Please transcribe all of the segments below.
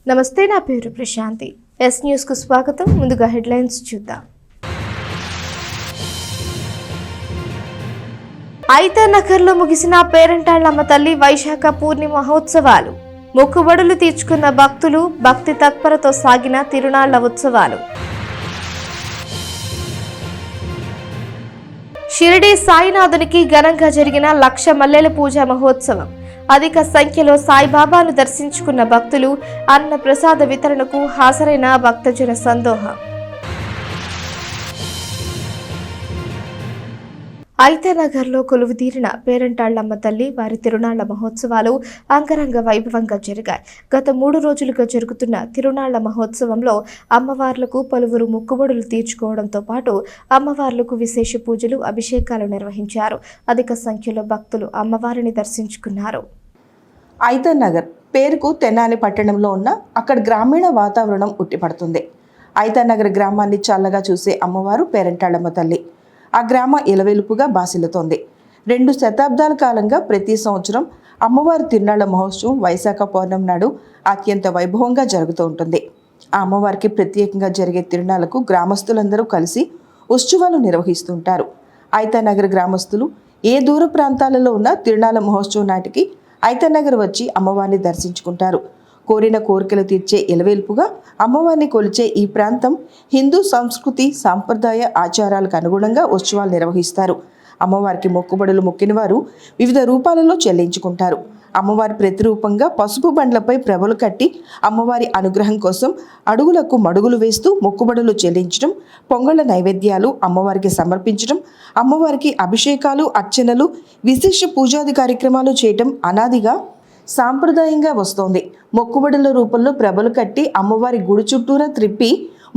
నమస్తే, నా పేరు ప్రశాంతి. ఎస్ న్యూస్ కు స్వాగతం. ముందుగా హెడ్లైన్స్ చూద్దాం. ఐతనగర్లో ముగిసిన పేరంటాళ్లమ్మ తల్లి వైశాఖ పూర్ణిమ మహోత్సవాలు. మొక్కుబడులు తీర్చుకున్న భక్తులు భక్తి తత్పరతో సాగిన తిరునాళ్ల ఉత్సవాలు. షిరిడి సాయినాథునికి ఘనంగా జరిగిన లక్ష మల్లెల పూజ మహోత్సవం. అధిక సంఖ్యలో సాయిబాబాను దర్శించుకున్న భక్తులు. అన్న ప్రసాద వితరణకు హాజరైన భక్తజన సందోహం. ఐతనగర్లో కొలువుదీరిన పేరంటాళ్లమ్మ తల్లి వారి తిరునాళ్ల మహోత్సవాలు అంగరంగ వైభవంగా జరిగాయి. గత 3 రోజులుగా జరుగుతున్న తిరునాళ్ల మహోత్సవంలో అమ్మవార్లకు పలువురు మొక్కుబడులు తీర్చుకోవడంతో పాటు అమ్మవార్లకు విశేష పూజలు, అభిషేకాలు నిర్వహించారు. అధిక సంఖ్యలో భక్తులు అమ్మవారిని దర్శించుకున్నారు. ఐతనగర్ పేరుకు తెనాలి పట్టణంలో ఉన్న అక్కడ గ్రామీణ వాతావరణం ఉట్టిపడుతుంది. ఐతనగర్ గ్రామాన్ని చల్లగా చూసే అమ్మవారు పేరంటాళ్లమ్మ తల్లి. ఆ గ్రామ ఇలవెలుపుగా బాసిల్లుతోంది. 2 శతాబ్దాల కాలంగా ప్రతి సంవత్సరం అమ్మవారి తిరునాళ్ల మహోత్సవం వైశాఖ పౌర్ణమి నాడు అత్యంత వైభవంగా జరుగుతూ ఉంటుంది. ఆ అమ్మవారికి ప్రత్యేకంగా జరిగే తిరునాళ్లకు గ్రామస్తులందరూ కలిసి ఉత్సవాలు నిర్వహిస్తుంటారు. ఐతనగర్ గ్రామస్తులు ఏ దూర ప్రాంతాలలో ఉన్న తిరునాళ్ల మహోత్సవం నాటికి ఐతనగర్ వచ్చి అమ్మవారిని దర్శించుకుంటారు. కోరిన కోరికలు తీర్చే ఇలవేల్పుగా అమ్మవారిని కొలిచే ఈ ప్రాంతం హిందూ సంస్కృతి, సాంప్రదాయ ఆచారాలకు అనుగుణంగా ఉత్సవాలు నిర్వహిస్తారు. అమ్మవారికి మొక్కుబడులు మొక్కిన వారు వివిధ రూపాలలో చెల్లించుకుంటారు. అమ్మవారి ప్రతిరూపంగా పసుపు బండ్లపై ప్రభలు కట్టి అమ్మవారి అనుగ్రహం కోసం అడుగులకు మడుగులు వేస్తూ మొక్కుబడులు చెల్లించడం, పొంగళ్ళ నైవేద్యాలు అమ్మవారికి సమర్పించడం, అమ్మవారికి అభిషేకాలు, అర్చనలు, విశేష పూజాది కార్యక్రమాలు చేయటం అనాదిగా సాంప్రదాయంగా వస్తోంది. మొక్కుబడుల రూపంలో ప్రభలు కట్టి అమ్మవారి గుడి చుట్టూరా త్రిప్పి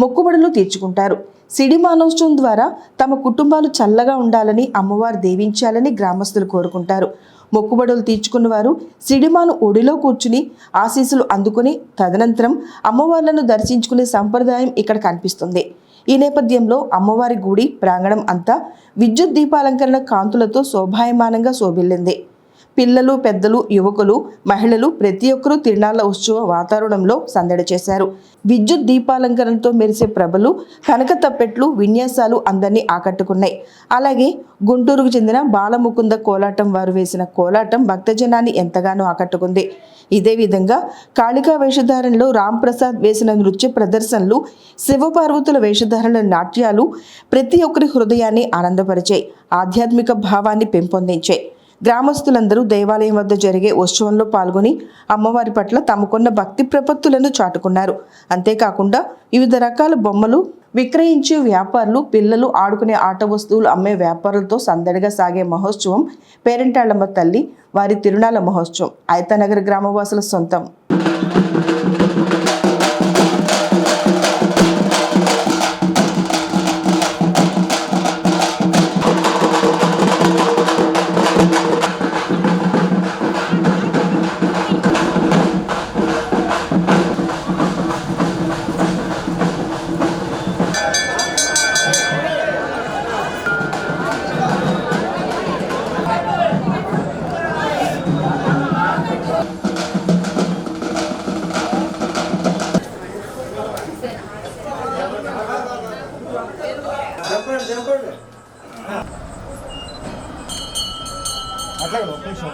మొక్కుబడులు తీర్చుకుంటారు. సిడిమానోత్సవం ద్వారా తమ కుటుంబాలు చల్లగా ఉండాలని, అమ్మవారు దీవించాలని గ్రామస్తులు కోరుకుంటారు. మొక్కుబడులు తీర్చుకున్న వారు సిడిమాను ఒడిలో కూర్చుని ఆశీస్సులు అందుకుని తదనంతరం అమ్మవార్లను దర్శించుకునే సంప్రదాయం ఇక్కడ కనిపిస్తుంది. ఈ నేపథ్యంలో అమ్మవారి గుడి ప్రాంగణం అంతా విద్యుత్ దీపాలంకరణ కాంతులతో శోభాయమానంగా శోభిల్లింది. పిల్లలు, పెద్దలు, యువకులు, మహిళలు ప్రతి ఒక్కరూ తిరునాళ్ల ఉత్సవ వాతావరణంలో సందడి చేశారు. విద్యుత్ దీపాలంకరణతో మెరిసే ప్రభలు, కనక తప్పెట్లు, విన్యాసాలు అందరినీ ఆకట్టుకున్నాయి. అలాగే గుంటూరుకు చెందిన బాలముకుంద కోలాటం వారు వేసిన కోలాటం భక్తజనాన్ని ఎంతగానో ఆకట్టుకుంది. ఇదే విధంగా కాళికా వేషధారణలో రామ్ ప్రసాద్ వేసిన నృత్య ప్రదర్శనలు, శివపార్వతుల వేషధారణ నాట్యాలు ప్రతి ఒక్కరి హృదయాన్ని ఆనందపరిచాయి, ఆధ్యాత్మిక భావాన్ని పెంపొందించాయి. గ్రామస్తులందరూ దేవాలయం వద్ద జరిగే ఉత్సవంలో పాల్గొని అమ్మవారి పట్ల తమకున్న భక్తి ప్రపత్తులను చాటుకున్నారు. అంతేకాకుండా వివిధ రకాల బొమ్మలు విక్రయించే వ్యాపారులు, పిల్లలు ఆడుకునే ఆట వస్తువులు అమ్మే వ్యాపారులతో సందడిగా సాగే మహోత్సవం పేరంటాళ్లమ్మ తల్లి వారి తిరునాళ్ల మహోత్సవం ఐతనగర్ గ్రామవాసుల సొంతం. అట్లా ఒక్క నిమిషం.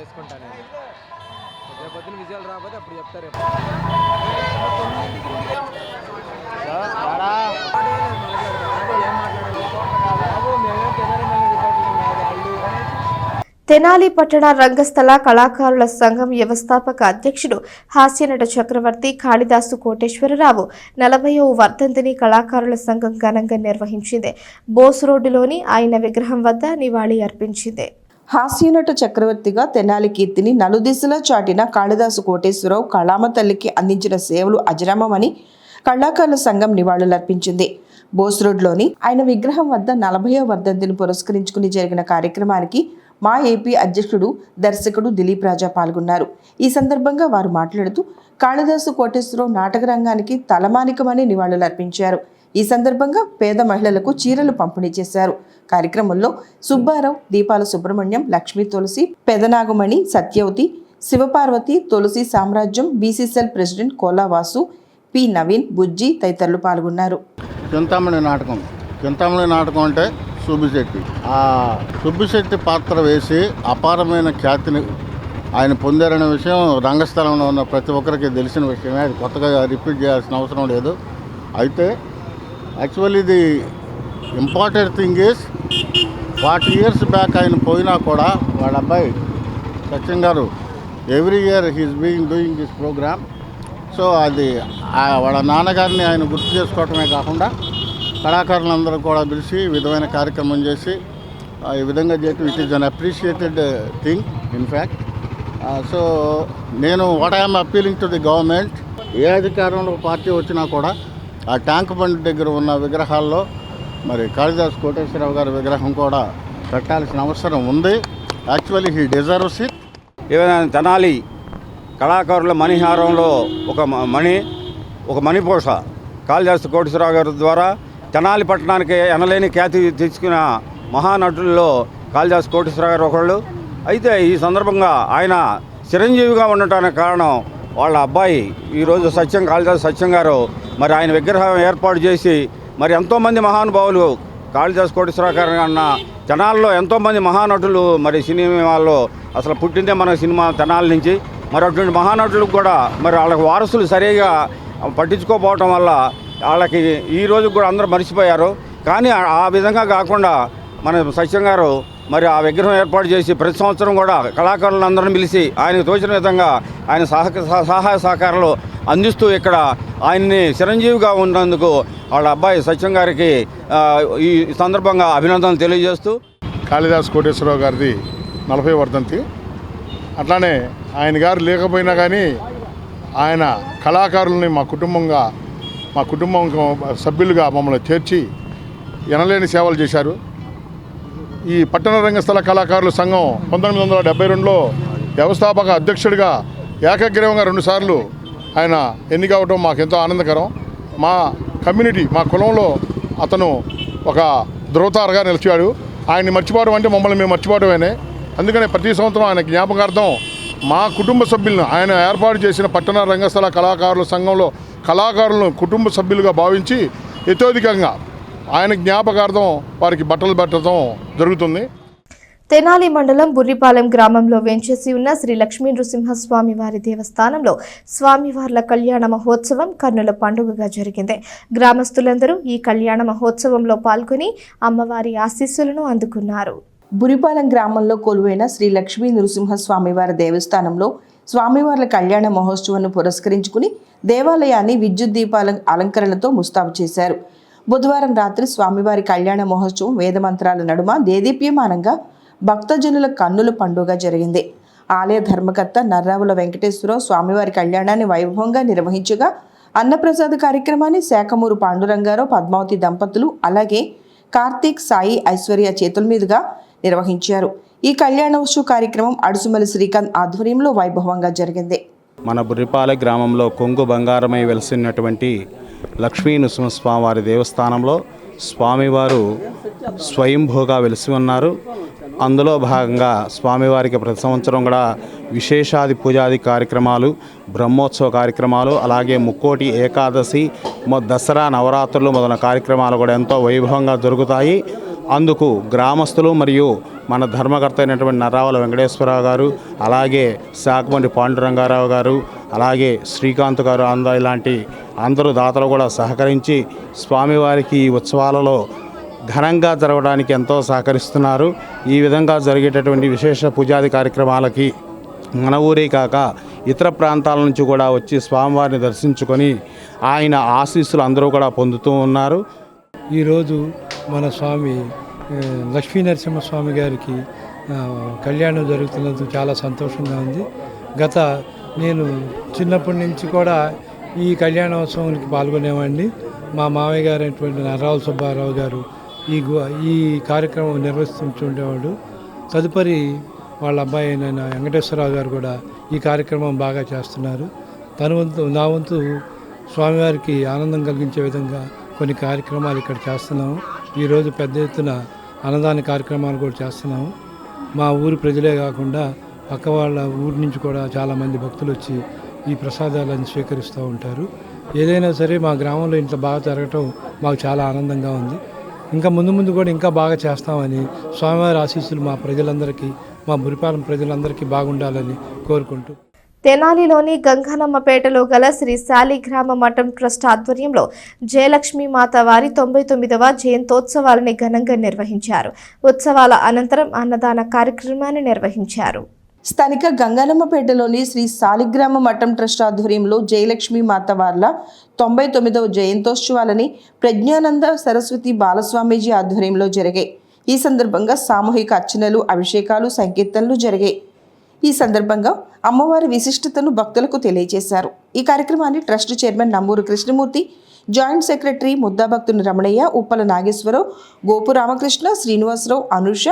చేసుకుంటాను. రేపు పొద్దున్న విజయాలు రాకపోతే అప్పుడు చెప్తారు. తెనాలి పట్టణ రంగస్థల కళాకారుల సంఘం వ్యవస్థాపక అధ్యక్షుడు హాస్యనట చక్రవర్తి కాళిదాసు కోటేశ్వరరావు 40వ వర్ధంతిని కళాకారుల సంఘం ఘనంగా నిర్వహించింది. బోస్ రోడ్డులోని ఆయన విగ్రహం వద్ద నివాళి అర్పించింది. హాస్యనట చక్రవర్తిగా తెనాలి కీర్తిని నలుదిశలా చాటిన కాళిదాసు కోటేశ్వరరావు కళామ తల్లికి అందించిన సేవలు అజరామమని కళాకారుల సంఘం నివాళులర్పించింది. బోస్ రోడ్లోని ఆయన విగ్రహం వద్ద 40వ వర్ధంతిని పురస్కరించుకుని జరిగిన కార్యక్రమానికి మా ఏపీ అధ్యక్షుడు దర్శకుడు దిలీప్ రాజా పాల్గొన్నారు. ఈ సందర్భంగా వారు మాట్లాడుతూ కాళిదాసు కోటేశ్వరరావు నాటక రంగానికి తలమానికమని నివాళులర్పించారు. ఈ సందర్భంగా పేద మహిళలకు చీరలు పంపిణీ చేశారు. కార్యక్రమంలో సుబ్బారావు, దీపాల సుబ్రహ్మణ్యం, లక్ష్మీ తులసి, పెదనాగమణి, సత్యవతి, శివపార్వతి, తులసి సామ్రాజ్యం, BCCL president Kolavasu, P Naveen, బుజ్జి తదితరులు పాల్గొన్నారు. చింతామణి నాటకం అంటే సుబ్బిశెట్టి. ఆ సుబ్బిశెట్టి పాత్ర వేసి అపారమైన ఖ్యాతిని ఆయన పొందారనే విషయం రంగస్థలంలో ఉన్న ప్రతి ఒక్కరికి తెలిసిన విషయమే. అది కొత్తగా రిపీట్ చేయాల్సిన అవసరం లేదు. అయితే actually the important thing is 40 years back ఆయన పోయినా కూడా వాళ్ళ అబ్బాయి సత్యం గారు every year he's doing this programme. So అది వాళ్ళ నాన్నగారిని ఆయన గుర్తు చేసుకోవటమే కాకుండా కళాకారులందరూ కూడా పిలిచి ఈ విధమైన కార్యక్రమం చేసి ఈ విధంగా చేయటం it is an unappreciated thing in fact. So నేను what I'm appealing to the government, ఏ అధికారంలో పార్టీ వచ్చినా కూడా ఆ ట్యాంక్ బండ్ దగ్గర ఉన్న విగ్రహాల్లో మరి కాళిదాసు కోటేశ్వరరావు గారి విగ్రహం కూడా పెట్టాల్సిన అవసరం ఉంది. Actually he deserves it. ఏదైనా తెనాలి కళాకారుల మణిహారంలో ఒక మణిపోష కాళిదాసు కోటేశ్వరరావు గారి ద్వారా తెనాలి పట్టణానికి ఎనలేని ఖ్యాతి తెచ్చుకున్న మహానటుల్లో కాళిదాసు కోటేశ్వరరావు గారు ఒకళ్ళు. అయితే ఈ సందర్భంగా ఆయన చిరంజీవిగా ఉండటానికి కారణం వాళ్ళ అబ్బాయి ఈరోజు కాళిదాసు సత్యం గారు మరి ఆయన విగ్రహం ఏర్పాటు చేసి మరి ఎంతోమంది మహానుభావులు కాళిదాసు కోటేశ్వరరావు గారు అన్న తెనాల్లో ఎంతోమంది మహానటులు మరి సినిమాల్లో అసలు పుట్టిందే మన సినిమా తెనాలి నుంచి. మరి అటువంటి మహానటులకు కూడా మరి వాళ్ళకి వారసులు సరిగా పట్టించుకోకపోవటం వల్ల వాళ్ళకి ఈ రోజు కూడా అందరూ మర్చిపోయారు. కానీ ఆ విధంగా కాకుండా మన సత్యం గారు మరి ఆ విగ్రహం ఏర్పాటు చేసి ప్రతి సంవత్సరం కూడా కళాకారులందరిని పిలిచి ఆయనకు తోచిన విధంగా ఆయన సహాయ సహకారాలు అందిస్తూ ఇక్కడ ఆయన్ని చిరంజీవిగా ఉన్నందుకు వాళ్ళ అబ్బాయి సత్యం గారికి ఈ సందర్భంగా అభినందనలు తెలియజేస్తూ. కాళిదాసు కోటేశ్వరరావు గారిది 40వ వర్ధంతి. అట్లానే ఆయన గారు లేకపోయినా కానీ ఆయన కళాకారుల్ని మా కుటుంబం సభ్యులుగా మమ్మల్ని చేర్చి ఎనలేని సేవలు చేశారు. ఈ పట్టణ రంగస్థల కళాకారుల సంఘం 1972లో వ్యవస్థాపక అధ్యక్షుడిగా ఏకగ్రీవంగా 2 సార్లు ఆయన ఎన్నికవడం మాకెంతో ఆనందకరం. మా కమ్యూనిటీ, మా కులంలో అతను ఒక ధృవతారగా నిలిచాడు. ఆయన్ని మర్చిపోవడం అంటే మమ్మల్ని మేము మర్చిపోవడమేనే. అందుకనే ప్రతి సంవత్సరం ఆయన జ్ఞాపకార్థం మా కుటుంబ సభ్యులను ఆయన ఏర్పాటు చేసిన పట్టణ రంగస్థల కళాకారుల సంఘంలో కళాకారులను కుటుంబ సభ్యులుగా భావించి యథోధికంగా ఆయన జ్ఞాపకార్థం వారికి బట్టలు పెట్టడం జరుగుతుంది. తెనాలి మండలం బుర్రిపాలెం గ్రామంలో వెంచేసి ఉన్న శ్రీ లక్ష్మీ నృసింహస్వామి వారి దేవస్థానంలో స్వామివార్ల కళ్యాణ మహోత్సవం కన్నుల పండుగగా జరిగింది. గ్రామస్తులందరూ ఈ కళ్యాణ మహోత్సవంలో పాల్గొని అమ్మవారి ఆశీస్సులను అందుకున్నారు. బురిపాలెం గ్రామంలో కొలువైన శ్రీ లక్ష్మీ నృసింహస్వామివారి దేవస్థానంలో స్వామివార్ల కళ్యాణ మహోత్సవాన్ని పురస్కరించుకుని దేవాలయాన్ని విద్యుత్ దీపాల అలంకరణతో ముస్తాబు చేశారు. బుధవారం రాత్రి స్వామివారి కళ్యాణ మహోత్సవం వేదమంత్రాల నడుమ దేదీప్యమానంగా భక్తజనుల కన్నుల పండుగ జరిగింది. ఆలయ ధర్మకర్త నర్రావుల వెంకటేశ్వరరావు స్వామివారి కళ్యాణాన్ని వైభవంగా నిర్వహించగా అన్నప్రసాద కార్యక్రమాన్ని శాఖమూరు పాండురంగారావు, పద్మావతి దంపతులు అలాగే కార్తీక్, సాయి, ఐశ్వర్య చేతుల మీదుగా నిర్వహించారు. ఈ కళ్యాణోత్సవ కార్యక్రమం అడుసుమల్లి శ్రీకాంత్ ఆధ్వర్యంలో వైభవంగా జరిగింది. మన బుర్రిపాలెం గ్రామంలో కొంగు బంగారమై వెలిసినటువంటి లక్ష్మీ నృసింహస్వామివారి దేవస్థానంలో స్వామివారు స్వయంభూగా వెలిసి ఉన్నారు. అందులో భాగంగా స్వామివారికి ప్రతి సంవత్సరం కూడా విశేషాది పూజాది కార్యక్రమాలు, బ్రహ్మోత్సవ కార్యక్రమాలు, అలాగే ముక్కోటి ఏకాదశి, దసరా, నవరాత్రులు మొదలైన కార్యక్రమాలు కూడా ఎంతో వైభవంగా జరుగుతాయి. అందుకు గ్రామస్తులు మరియు మన ధర్మకర్త అయినటువంటి నర్రావల వెంకటేశ్వరరావు గారు, అలాగే శాఖమండి పాండురంగారావు గారు, అలాగే శ్రీకాంత్ గారు, ఇలాంటి అందరూ దాతలు కూడా సహకరించి స్వామివారికి ఈ ఉత్సవాలలో ఘనంగా జరగడానికి ఎంతో సహకరిస్తున్నారు. ఈ విధంగా జరిగేటటువంటి విశేష పూజాది కార్యక్రమాలకి మన ఊరే కాక ఇతర ప్రాంతాల నుంచి కూడా వచ్చి స్వామివారిని దర్శించుకొని ఆయన ఆశీస్సులు అందరూ కూడా పొందుతూ ఉన్నారు. ఈరోజు మన స్వామి లక్ష్మీ నరసింహస్వామి గారికి కళ్యాణం జరుగుతున్నందుకు చాలా సంతోషంగా ఉంది. నేను చిన్నప్పటి నుంచి కూడా ఈ కళ్యాణోత్సవానికి పాల్గొనేవాడిని. మా మామయ్య గారు అయినటువంటి నర్రావుల సుబ్బారావు గారు ఈ కార్యక్రమం నిర్వహిస్తుండేవాడు. తదుపరి వాళ్ళ అబ్బాయి అయిన వెంకటేశ్వరరావు గారు కూడా ఈ కార్యక్రమం బాగా చేస్తున్నారు. నా వంతు స్వామివారికి ఆనందం కలిగించే విధంగా కొన్ని కార్యక్రమాలు ఇక్కడ చేస్తున్నాము. ఈరోజు పెద్ద ఎత్తున అన్నదాన కార్యక్రమాలు కూడా చేస్తున్నాము. మా ఊరి ప్రజలే కాకుండా పక్క వాళ్ళ ఊరి నుంచి కూడా చాలామంది భక్తులు వచ్చి ఈ ప్రసాదాలను స్వీకరిస్తూ ఉంటారు. ఏదైనా సరే మా గ్రామంలో ఇంత బాగా జరగటం మాకు చాలా ఆనందంగా ఉంది. ఇంకా ముందు కూడా ఇంకా బాగా చేస్తామని స్వామివారి ఆశీస్సులు మా ప్రజలందరికీ, మా బురిపాలెం ప్రజలందరికీ బాగుండాలని కోరుకుంటూ తెనాలిలోని గంగానమ్మపేటలో గల శ్రీ శాలిగ్రామ మఠం ట్రస్ట్ ఆధ్వర్యంలో జయలక్ష్మీ మాత వారి 99వ జయంతోత్సవాలని ఘనంగా నిర్వహించారు. ఉత్సవాల అనంతరం అన్నదాన కార్యక్రమాన్ని నిర్వహించారు. స్థానిక గంగానమ్మపేటలోని శ్రీ శాలిగ్రామ మఠం ట్రస్ట్ ఆధ్వర్యంలో జయలక్ష్మీ మాత వార్ల 99వ జయంతోత్సవాలని ప్రజ్ఞానంద సరస్వతి బాలస్వామీజీ ఆధ్వర్యంలో జరిగాయి. ఈ సందర్భంగా సామూహిక అర్చనలు, అభిషేకాలు, సంకీర్తనలు జరిగాయి. ఈ సందర్భంగా అమ్మవారి విశిష్టతను భక్తులకు తెలియజేశారు. ఈ కార్యక్రమాన్ని trust chairman Namburu Krishnamurthy, joint secretary Muddabhaktuni Ramanayya, Uppala Nageswararao, Gopu Ramakrishna, Srinivasarao, Anusha,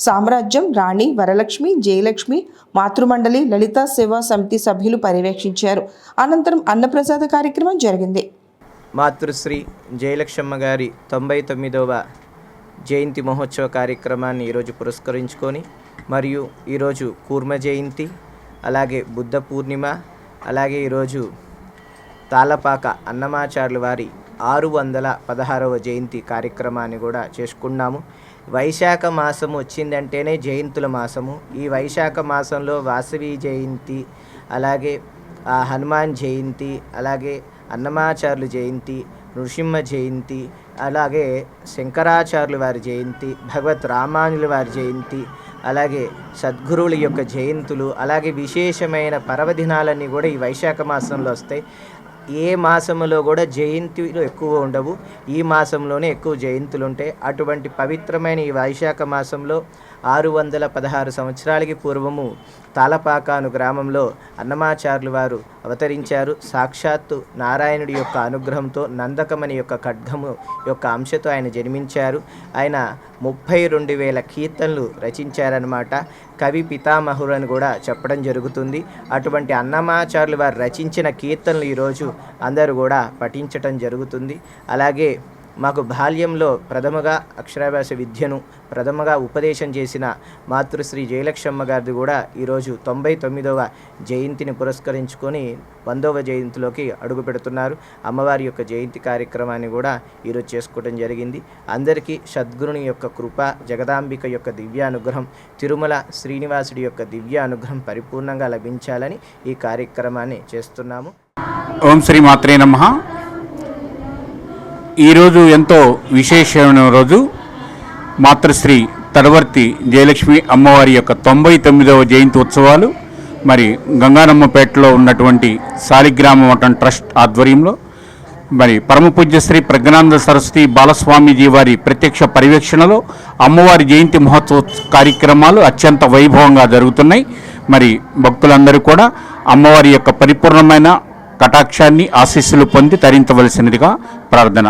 Samrajyam, Rani, Varalakshmi, Jayalakshmi, మాతృమండలి, లలిత సేవా సమితి సభ్యులు పర్యవేక్షించారు. అనంతరం అన్నప్రసాద కార్యక్రమం జరిగింది. మాతృశ్రీ జయలక్ష్మమ్మ గారి 99వ జయంతి మహోత్సవ కార్యక్రమాన్ని ఈరోజు పురస్కరించుకొని, మరియు ఈరోజు కూర్మ జయంతి, అలాగే బుద్ధ పూర్ణిమ, అలాగే ఈరోజు తాళపాక అన్నమాచార్యుల వారి 616వ జయంతి కార్యక్రమాన్ని కూడా చేసుకున్నాము. వైశాఖ మాసం వచ్చిందంటేనే జయంతుల మాసము. ఈ వైశాఖ మాసంలో వాసవి జయంతి, అలాగే హనుమాన్ జయంతి, అలాగే అన్నమాచార్యుల జయంతి, నృసింహ జయంతి, అలాగే శంకరాచార్యుల వారి జయంతి, భగవత్ రామానుల వారి జయంతి, అలాగే సద్గురువుల యొక్క జయంతులు, అలాగే విశేషమైన పర్వదినాలన్నీ కూడా ఈ వైశాఖ మాసంలో వస్తాయి. ఏ మాసంలో కూడా జయంతులు ఎక్కువ ఉండవు, ఈ మాసంలోనే ఎక్కువ జయంతులు ఉంటాయి. అటువంటి పవిత్రమైన ఈ వైశాఖ మాసంలో 616 సంవత్సరాలకి పూర్వము తాళపాక అను గ్రామంలో అన్నమాచార్యులు వారు అవతరించారు. సాక్షాత్తు నారాయణుడి యొక్క అనుగ్రహంతో నందకమని యొక్క ఖడ్గము యొక్క అంశతో ఆయన జన్మించారు. ఆయన 32,000 కీర్తనలు రచించారనమాట. కవి పితామహుడు అని కూడా చెప్పడం జరుగుతుంది. అటువంటి అన్నమాచార్యులు వారు రచించిన కీర్తనలు ఈరోజు అందరూ కూడా పఠించటం జరుగుతుంది. అలాగే మాకు బాల్యంలో ప్రథమగా అక్షరాభ్యాస విద్యను ప్రథమగా ఉపదేశం చేసిన మాతృశ్రీ జయలక్ష్మమ్మ గారిది కూడా ఈరోజు 99వ జయంతిని పురస్కరించుకొని 100వ జయంతిలోకి అడుగు పెడుతున్నారు. అమ్మవారి యొక్క జయంతి కార్యక్రమాన్ని కూడా ఈరోజు చేసుకోవడం జరిగింది. అందరికీ సద్గురుని యొక్క కృప, జగదాంబిక యొక్క దివ్యానుగ్రహం, తిరుమల శ్రీనివాసుడి యొక్క దివ్యానుగ్రహం పరిపూర్ణంగా లభించాలని ఈ కార్యక్రమాన్ని చేస్తున్నాము. ఓం శ్రీ మాత్రే నమః. ఈరోజు ఎంతో విశేషమైన రోజు. మాతృశ్రీ తడవర్తి జయలక్ష్మి అమ్మవారి యొక్క 99వ జయంతి ఉత్సవాలు మరి గంగానమ్మపేటలో ఉన్నటువంటి శాలిగ్రామ మఠం ట్రస్ట్ ఆధ్వర్యంలో మరి పరమపూజ్యశ్రీ ప్రజ్ఞానంద సరస్వతి బాలస్వామీజీ వారి ప్రత్యక్ష పర్యవేక్షణలో అమ్మవారి జయంతి మహోత్సవ కార్యక్రమాలు అత్యంత వైభవంగా జరుగుతున్నాయి. మరి భక్తులందరూ కూడా అమ్మవారి యొక్క పరిపూర్ణమైన కటాక్షాన్ని, ఆశీస్సులు పొంది తరించవలసినదిగా ప్రార్థన.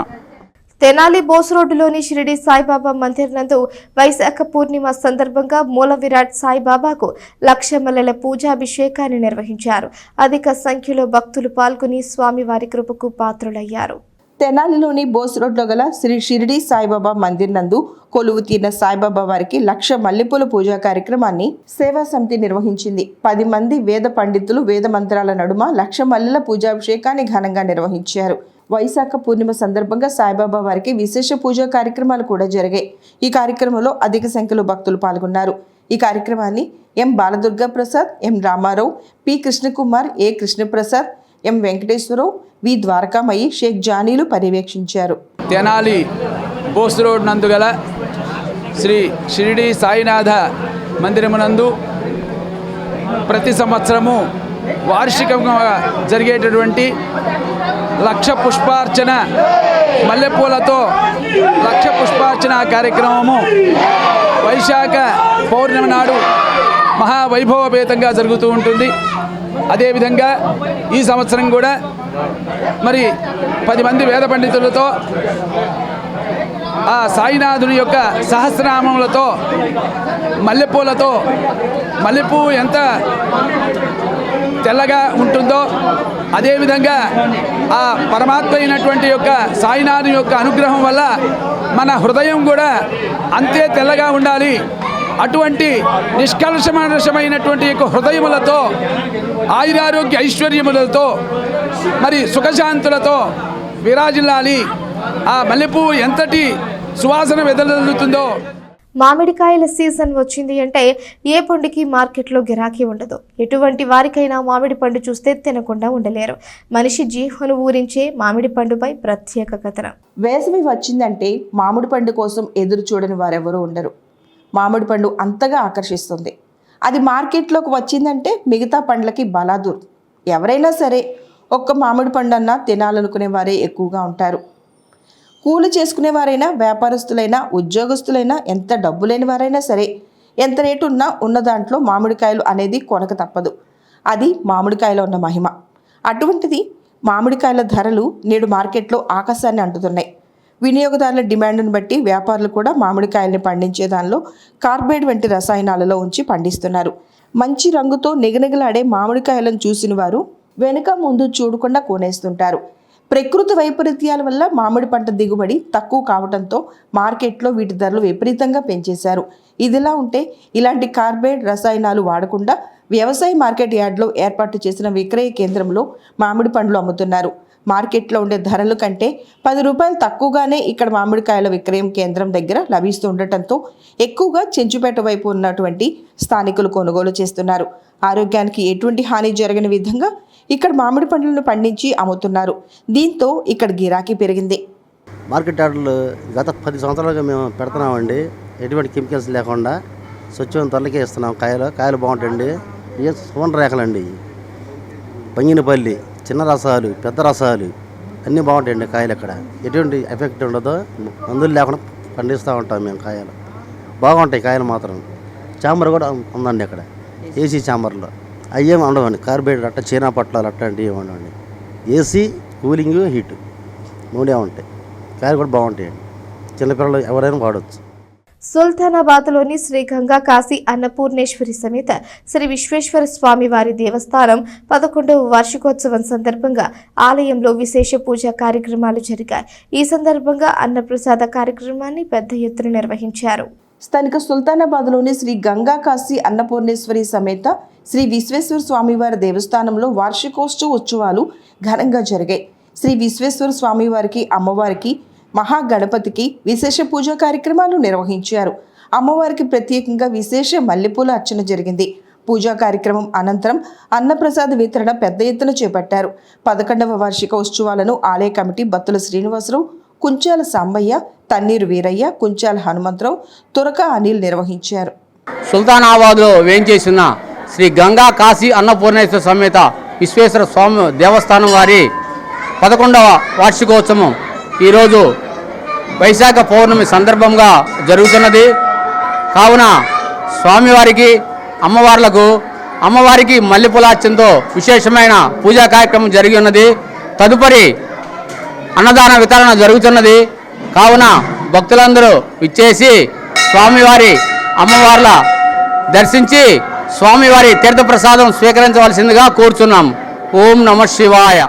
తెనాలి బోస్ రోడ్డులోని షిరిడి సాయిబాబా మందిర్ నందు వైశాఖ పూర్ణిమ సందర్భంగా మూల విరాట్ సాయిబాబాకు 1,00,000 మల్లెల పూజాభిషేకాన్ని నిర్వహించారు. అధిక సంఖ్యలో భక్తులు పాల్గొని స్వామివారి కృపకు పాత్రులయ్యారు. తెనాలిలోని బోస్ రోడ్లో గల శ్రీ షిరిడి సాయిబాబా మందిర్ నందు కొలువు తీరిన సాయిబాబా వారికి 1,00,000 మల్లెపూల పూజా కార్యక్రమాన్ని సేవా సమితి నిర్వహించింది. 10 మంది వేద పండితులు వేద మంత్రాల నడుమ 1,00,000 మల్లెల పూజాభిషేకాన్ని ఘనంగా నిర్వహించారు. వైశాఖ పూర్ణిమ సందర్భంగా సాయిబాబా వారికి విశేష పూజా కార్యక్రమాలు కూడా జరిగాయి. ఈ కార్యక్రమంలో అధిక సంఖ్యలో భక్తులు పాల్గొన్నారు. ఈ కార్యక్రమాన్ని ఎం బాలదుర్గా ప్రసాద్, ఎం రామారావు, పి కృష్ణకుమార్, ఏ కృష్ణప్రసాద్, ఎం వెంకటేశ్వరరావు, వి ద్వారకామయ్యి, షేక్ జానీలు పర్యవేక్షించారు. తెనాలి బోస్ రోడ్ నందు గల శ్రీ షిరిడి సాయినాథ మందిరమునందు ప్రతి సంవత్సరము వార్షికంగా జరిగేటటువంటి లక్ష పుష్పార్చన మల్లెపూలతో లక్ష పుష్పార్చన కార్యక్రమము వైశాఖ పౌర్ణమి నాడు మహావైభవపేతంగా జరుగుతూ ఉంటుంది. అదేవిధంగా ఈ సంవత్సరం కూడా మరి 10 మంది వేద పండితులతో ఆ సాయినాథుని యొక్క సహస్రనామములతో మల్లెపూలతో మల్లెపూ ఎంత తెల్లగా ఉంటుందో అదేవిధంగా ఆ పరమాత్మ అయినటువంటి యొక్క సాయినాథుని యొక్క అనుగ్రహం వల్ల మన హృదయం కూడా అంతే తెల్లగా ఉండాలి. అటువంటి నిష్కల్షమైనటువంటి యొక్క హృదయములతో ఆయురారోగ్య ఐశ్వర్యములతో మరి సుఖశాంతులతో విరాజిల్లాలి. ఆ మల్లెపూ ఎంతటి సువాసన వెదజల్లుతుందో. మామిడికాయల సీజన్ వచ్చింది అంటే ఏ పండుకి మార్కెట్లో గిరాకీ ఉండదు. ఎటువంటి వారికైనా మామిడి పండు చూస్తే తినకుండా ఉండలేరు. మనిషి జీవను ఊరించే మామిడి పండుపై ప్రత్యేక కథనం. వేసవి వచ్చిందంటే మామిడి పండు కోసం ఎదురు చూడని వారెవరూ ఉండరు. మామిడి పండు అంతగా ఆకర్షిస్తుంది. అది మార్కెట్లోకి వచ్చిందంటే మిగతా పండ్లకి బలాదూర్. ఎవరైనా సరే ఒక్క మామిడి పండు అన్నా తినాలనుకునే వారే ఎక్కువగా ఉంటారు. కూలి చేసుకునేవారైనా, వ్యాపారస్తులైనా, ఉద్యోగస్తులైనా, ఎంత డబ్బు లేని వారైనా సరే, ఎంత రేటు ఉన్నా ఉన్న దాంట్లో మామిడికాయలు అనేది కొనక తప్పదు. అది మామిడికాయలో ఉన్న మహిమ. అటువంటిది మామిడికాయల ధరలు నేడు మార్కెట్లో ఆకాశాన్ని అంటుతున్నాయి. వినియోగదారుల డిమాండ్ను బట్టి వ్యాపారులు కూడా మామిడికాయల్ని పండించే దానిలో కార్బైడ్ వంటి రసాయనాలలో ఉంచి పండిస్తున్నారు. మంచి రంగుతో నిగనిగలాడే మామిడికాయలను చూసిన వారు వెనుక ముందు చూడకుండా కొనేస్తుంటారు. ప్రకృతి వైపరీత్యాల వల్ల మామిడి పంట దిగుబడి తక్కువ కావడంతో మార్కెట్లో వీటి ధరలు విపరీతంగా పెంచేశారు. ఇదిలా ఉంటే ఇలాంటి కార్బైడ్ రసాయనాలు వాడకుండా వ్యవసాయ మార్కెట్ యార్డ్లో ఏర్పాటు చేసిన విక్రయ కేంద్రంలో మామిడి పండ్లు అమ్ముతున్నారు. మార్కెట్లో ఉండే ధరల కంటే 10 రూపాయలు తక్కువగానే ఇక్కడ మామిడికాయల విక్రయం కేంద్రం దగ్గర లభిస్తూ ఉండటంతో ఎక్కువగా చెంచుపేట వైపు ఉన్నటువంటి స్థానికులు కొనుగోలు చేస్తున్నారు. ఆరోగ్యానికి ఎటువంటి హాని జరగని విధంగా ఇక్కడ మామిడి పండ్లను పండించి అమ్ముతున్నారు. దీంతో ఇక్కడ గిరాకీ పెరిగింది. మార్కెట్ యార్డులు గత 10 సంవత్సరాలుగా మేము పెడుతున్నామండి. ఎటువంటి కెమికల్స్ లేకుండా స్వచ్ఛమైన ధరలకే ఇస్తున్నాం. కాయలు బాగుంటాయండి. ఏ సువర్ణ రేఖలండి, బంగినపల్లి, చిన్న రసాలు, పెద్ద రసాలు అన్నీ బాగుంటాయండి. కాయలు ఇక్కడ ఎటువంటి ఎఫెక్ట్ ఉండదు. మందులు లేకుండా పండిస్తూ ఉంటాం మేము. కాయలు బాగుంటాయి. కాయలు మాత్రం చాంబర్ కూడా ఉందండి ఇక్కడ, ఏసీ చాంబర్లో. అయ్యేమి ఉండవండి. కార్బైడ్ అట్ట, చీనా పట్లాలు అట్లాంటివి ఏమి ఉండవండి. ఏసీ, కూలింగ్, హీటు 3 ఉంటాయి. కాయలు కూడా బాగుంటాయండి. చిన్నపిల్లలు ఎవరైనా వాడవచ్చు. సుల్తానాబాద్లోని శ్రీ గంగా కాశీ అన్నపూర్ణేశ్వరి సమేత శ్రీ విశ్వేశ్వర స్వామి వారి దేవస్థానం 11వ వార్షికోత్సవం సందర్భంగా ఆలయంలో విశేష పూజా కార్యక్రమాలు జరిగాయి. ఈ సందర్భంగా అన్నప్రసాద కార్యక్రమాన్ని పెద్ద ఎత్తున నిర్వహించారు. స్థానిక సుల్తానాబాద్లోని శ్రీ గంగా కాశీ అన్నపూర్ణేశ్వరి సమేత శ్రీ విశ్వేశ్వర స్వామివారి దేవస్థానంలో వార్షికోత్సవ ఉత్సవాలు ఘనంగా జరిగాయి. శ్రీ విశ్వేశ్వర స్వామివారికి, అమ్మవారికి, మహాగణపతికి విశేష పూజా కార్యక్రమాలు నిర్వహించారు. అమ్మవారికి ప్రత్యేకంగా విశేష మల్లెపూల అర్చన జరిగింది. పూజా కార్యక్రమం అనంతరం అన్నప్రసాద వితరణ పెద్ద ఎత్తున చేపట్టారు. 11వ వార్షిక ఉత్సవాలను ఆలయ కమిటీ బత్తుల శ్రీనివాసరావు, కుంచాల సాంబయ్య, తన్నీరు వీరయ్య, కుంచాల హనుమంతరావు, తురక అనిల్ నిర్వహించారు. సుల్తానాబాద్లో వేంచేసిన శ్రీ గంగా కాశీ అన్నపూర్ణేశ్వర సమేత విశ్వేశ్వర స్వామి దేవస్థానం వారి 11వ వార్షికోత్సవం ఈరోజు వైశాఖ పౌర్ణమి సందర్భంగా జరుగుతున్నది. కావున స్వామివారికి, అమ్మవారికి మల్లెపూలార్చనతో విశేషమైన పూజా కార్యక్రమం జరిగి ఉన్నది. తదుపరి అన్నదాన వితరణ జరుగుతున్నది. కావున భక్తులందరూ విచ్చేసి స్వామివారి, అమ్మవార్ల దర్శించి స్వామివారి తీర్థప్రసాదం స్వీకరించవలసిందిగా కోరుచున్నాం. ఓం నమః శివాయ.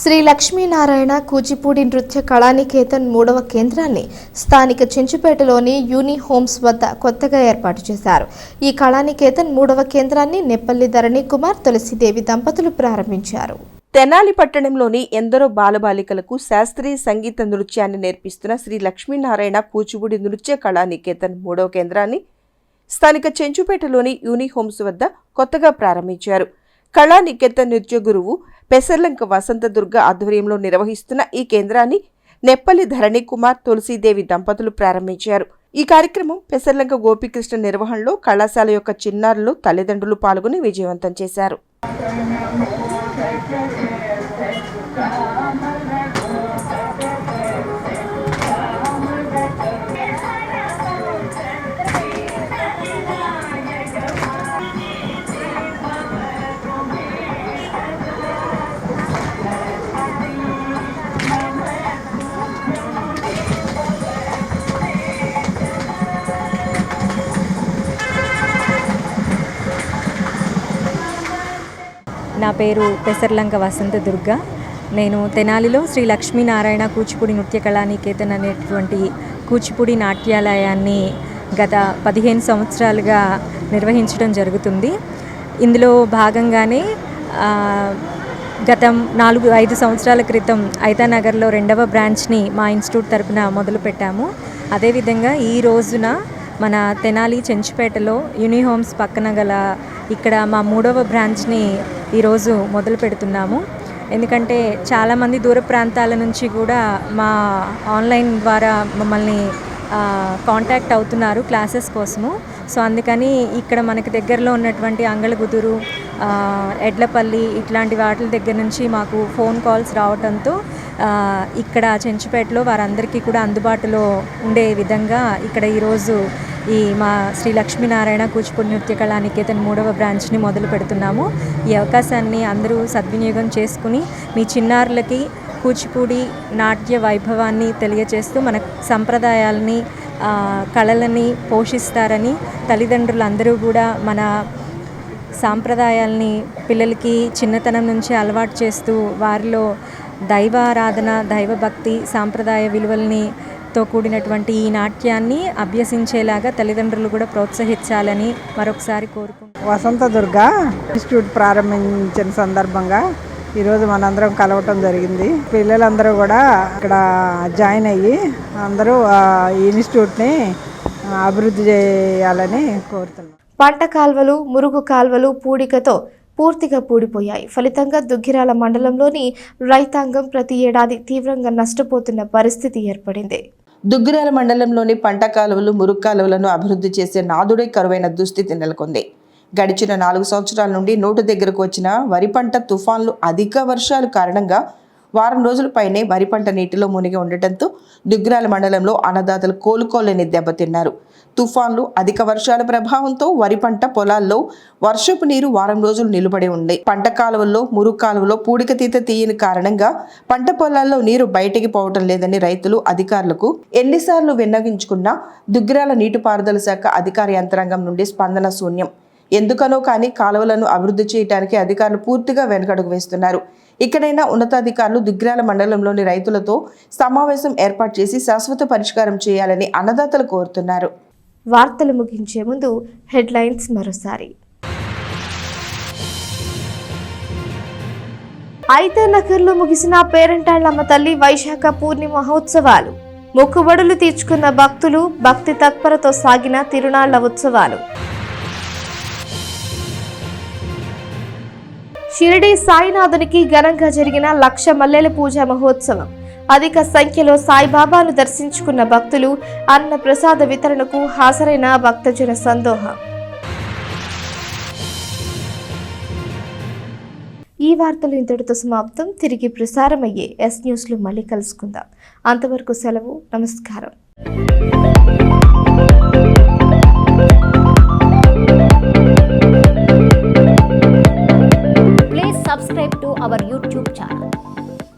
శ్రీ లక్ష్మీనారాయణ కూచిపూడి నృత్య కళానికేతన్ 3వ కేంద్రాన్ని స్థానిక చెంచుపేటలోని యూని హోమ్స్ వద్ద కొత్తగా ఏర్పాటు చేశారు. ఈ కళానికేతన్ 3వ కేంద్రాన్ని నెప్పల్లి ధరణి కుమార్, తులసిదేవి దంపతులు ప్రారంభించారు. తెనాలి పట్టణంలోని ఎందరో బాలబాలికలకు శాస్త్రీయ సంగీత నృత్యాన్ని నేర్పిస్తున్న శ్రీ లక్ష్మీనారాయణ కూచిపూడి నృత్య కళా నికేతన్ 3వ కేంద్రాన్ని స్థానిక చెంచుపేటలోని యూనిహోమ్స్ వద్ద కొత్తగా ప్రారంభించారు. కళా నికేతన్ నృత్య గురువు పెసర్లంక వసంత దుర్గ ఆధ్వర్యంలో నిర్వహిస్తున్న ఈ కేంద్రాన్ని నెప్పలి ధరణి కుమార్ తులసీదేవి దంపతులు ప్రారంభించారు. ఈ కార్యక్రమం పెసర్లంక గోపీకృష్ణ నిర్వహణలో కళాశాల యొక్క చిన్నారులు తల్లిదండ్రులు పాల్గొని విజయవంతం చేశారు. నా పేరు పెసర్లంక వసంత దుర్గ. నేను తెనాలిలో శ్రీ లక్ష్మీనారాయణ కూచిపూడి నృత్య కళా నికేతన్ అనేటువంటి కూచిపూడి నాట్యాలయాన్ని గత 15 సంవత్సరాలుగా నిర్వహించడం జరుగుతుంది. ఇందులో భాగంగానే గత 4-5 సంవత్సరాల క్రితం ఐతానగర్లో 2వ బ్రాంచ్ని మా ఇన్స్టిట్యూట్ తరపున మొదలుపెట్టాము. అదేవిధంగా ఈ రోజున మన తెనాలి చెంచుపేటలో యూనిహోమ్స్ పక్కన గల ఇక్కడ మా 3వ బ్రాంచ్ని ఈరోజు మొదలు పెడుతున్నాము. ఎందుకంటే చాలామంది దూర ప్రాంతాల నుంచి కూడా మా ఆన్లైన్ ద్వారా మమ్మల్ని కాంటాక్ట్ అవుతున్నారు క్లాసెస్ కోసము. సో అందుకని ఇక్కడ మనకి దగ్గరలో ఉన్నటువంటి అంగళగుదురు, ఎడ్లపల్లి ఇట్లాంటి వాటి దగ్గర నుంచి మాకు ఫోన్ కాల్స్ రావడంతో ఇక్కడ చెంచుపేటలో వారందరికీ కూడా అందుబాటులో ఉండే విధంగా ఇక్కడ ఈరోజు ఈ మా శ్రీ లక్ష్మీనారాయణ కూచిపూడి నృత్య కళా నికేతన్ 3వ బ్రాంచ్ని మొదలు పెడుతున్నాము. ఈ అవకాశాన్ని అందరూ సద్వినియోగం చేసుకుని మీ చిన్నారులకి కూచిపూడి నాట్య వైభవాన్ని తెలియజేస్తూ మన సంప్రదాయాలని కళలని పోషిస్తారని తల్లిదండ్రులందరూ కూడా మన సాంప్రదాయాల్ని పిల్లలకి చిన్నతనం నుంచి అలవాటు చేస్తూ వారిలో దైవారాధన, దైవభక్తి, సాంప్రదాయ విలువల్ని తో కూడినటువంటి ఈ నాట్యాన్ని అభ్యసించేలాగా తల్లిదండ్రులు కూడా ప్రోత్సహించాలని మరొకసారి కోరుకుంటున్నాను. వసంత దుర్గ ఇన్స్టిట్యూట్ ప్రారంభించిన సందర్భంగా ఈరోజు మనందరం కలవటం జరిగింది. పిల్లలందరూ కూడా ఇక్కడ జాయిన్ అయ్యి అందరూ ఈ ఇన్స్టిట్యూట్ని అభివృద్ధి చేయాలని కోరుతున్నాం. పంట కాల్వలు, మురుగు కాల్వలు పూడికతో పూర్తిగా పూడిపోయాయి. ఫలితంగా దుగ్గిరాల మండలంలోని రైతాంగం ప్రతి ఏడాది తీవ్రంగా నష్టపోతున్న పరిస్థితి ఏర్పడింది. దుగ్గిరాల మండలంలోని పంట కాలువలు, మురుగు కాలువలను అభివృద్ధి చేసే నాదుడే కరువైన దుస్థితి నెలకొంది. గడిచిన 4 సంవత్సరాల నుండి నోటు దగ్గరకు వచ్చిన వరి పంట తుఫాన్లు, అధిక వర్షాలు కారణంగా వారం రోజుల పైనే వరి పంట నీటిలో మునిగి ఉండటంతో దుగ్గిరాల మండలంలో అన్నదాతలు కోలుకోలేని దెబ్బతిన్నారు. తుఫాన్లు, అధిక వర్షాల ప్రభావంతో వరి పంట పొలాల్లో వర్షపు నీరు వారం రోజులు నిలబడి ఉంది. పంట కాలువల్లో, మురుగు కాలువలో పూడికతీత తీయని కారణంగా పంట పొలాల్లో నీరు బయటికి పోవటం లేదని రైతులు అధికారులకు ఎన్నిసార్లు విన్నవించుకున్నా దుగ్గిరాల నీటిపారుదల శాఖ అధికార యంత్రాంగం నుండి స్పందన శూన్యం. ఎందుకనో కానీ కాలువలను అభివృద్ధి చేయడానికి అధికారులు పూర్తిగా వెనకడుగు వేస్తున్నారు. ఇక్కడైనా ఉన్నతాధికారులు దుగ్గిరాల మండలంలోని రైతులతో సమావేశం ఏర్పాటు చేసి శాశ్వత పరిష్కారం చేయాలని అన్నదాతలు కోరుతున్నారు. వార్తలు ముగించే ముందు హెడ్లైన్స్ మరోసారి. ఐతానగర్లో ముగిసిన పేరంటాళ్లమ్మ తల్లి వైశాఖ పూర్ణిమ మహోత్సవాలు. మొక్కుబడులు తీర్చుకున్న భక్తులు, భక్తి తత్పరతో సాగిన తిరునాళ్ల ఉత్సవాలు. షిరిడి సాయినాథునికి ఘనంగా జరిగిన 1,00,000 మల్లెల పూజ మహోత్సవం. అధిక సంఖ్యలో సాయిబాబాను దర్శించుకున్న భక్తులు, అన్న ప్రసాద వితరణకు హాజరైన భక్తజన సందోహం. ఈ వార్తలు ఇంతటితో సమాప్తం. తిరిగి ప్రసారమయ్యే ఎస్ న్యూస్లో మళ్ళీ కలుసుకుందాం. అంతవరకు సెలవు. నమస్కారం.